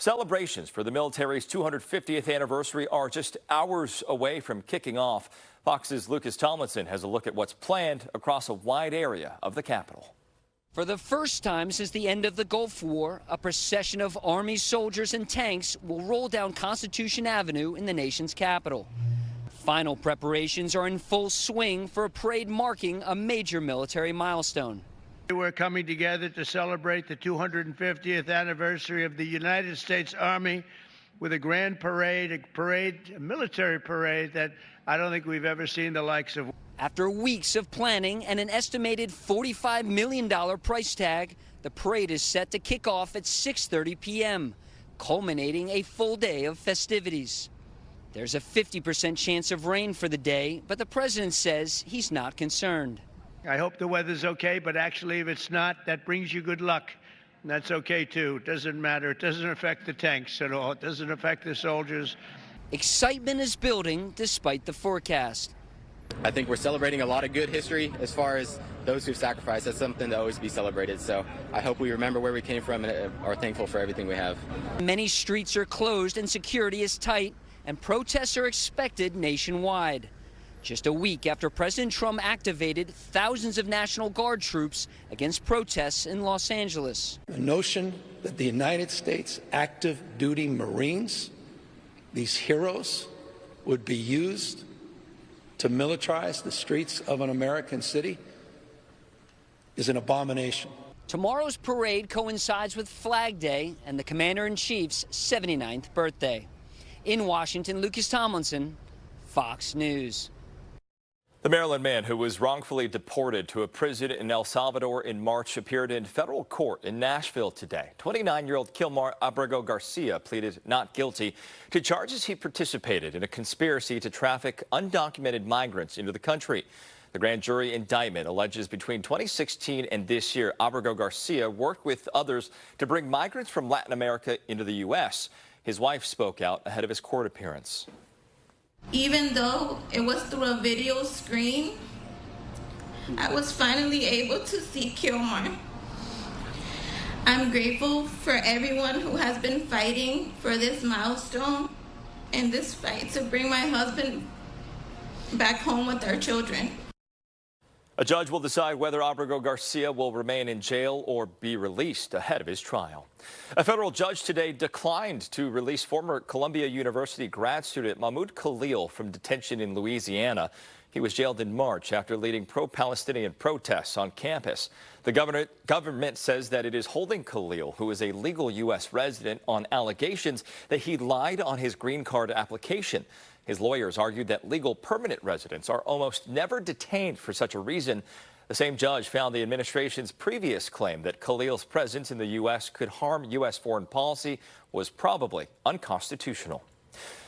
Celebrations for the military's 250th anniversary are just hours away from kicking off. Fox's Lucas Tomlinson has a look at what's planned across a wide area of the Capitol. For the first time since the end of the Gulf War, a procession of Army soldiers and tanks will roll down Constitution Avenue in the nation's capital. Final preparations are in full swing for a parade marking a major military milestone. We're coming together to celebrate the 250th anniversary of the United States Army with a grand parade, a military parade that I don't think we've ever seen the likes of. After weeks of planning and an estimated $45 million price tag, the parade is set to kick off at 6:30 p.m., culminating a full day of festivities. There's a 50% chance of rain for the day, but the president says he's not concerned. I hope the weather's okay, but actually if it's not, that brings you good luck. And that's okay too. It doesn't matter. It doesn't affect the tanks at all. It doesn't affect the soldiers. Excitement is building despite the forecast. I think we're celebrating a lot of good history as far as those who've sacrificed. That's something to always be celebrated. So I hope we remember where we came from and are thankful for everything we have. Many streets are closed and security is tight, and protests are expected nationwide. Just a week after President Trump activated thousands of National Guard troops against protests in Los Angeles. The notion that the United States active duty Marines, these heroes, would be used to militarize the streets of an American city is an abomination. Tomorrow's parade coincides with Flag Day and the Commander-in-Chief's 79th birthday. In Washington, Lucas Tomlinson, Fox News. The Maryland man who was wrongfully deported to a prison in El Salvador in March appeared in federal court in Nashville today. 29-year-old Kilmar Abrego Garcia pleaded not guilty to charges he participated in a conspiracy to traffic undocumented migrants into the country. The grand jury indictment alleges between 2016 and this year, Abrego Garcia worked with others to bring migrants from Latin America into the U.S. His wife spoke out ahead of his court appearance. Even though it was through a video screen, I was finally able to see Kilmar. I'm grateful for everyone who has been fighting for this milestone and this fight to bring my husband back home with our children. A judge will decide whether Abrego Garcia will remain in jail or be released ahead of his trial. A federal judge today declined to release former Columbia University grad student Mahmoud Khalil from detention in Louisiana. He was jailed in March after leading pro-Palestinian protests on campus. The government says that it is holding Khalil, who is a legal U.S. resident, on allegations that he lied on his green card application. His lawyers argued that legal permanent residents are almost never detained for such a reason. The same judge found the administration's previous claim that Khalil's presence in the U.S. could harm U.S. foreign policy was probably unconstitutional.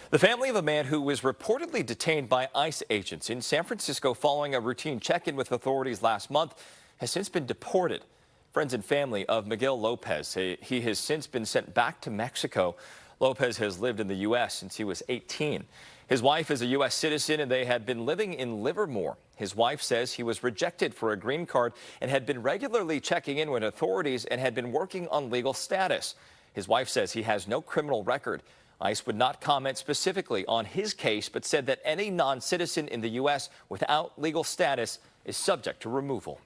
The family of a man who was reportedly detained by ICE agents in San Francisco following a routine check-in with authorities last month has since been deported. Friends and family of Miguel Lopez say he has since been sent back to Mexico. Lopez has lived in the U.S. since he was 18. His wife is a U.S. citizen, and they had been living in Livermore. His wife says he was rejected for a green card and had been regularly checking in with authorities and had been working on legal status. His wife says he has no criminal record. ICE would not comment specifically on his case, but said that any non-citizen in the U.S. without legal status is subject to removal.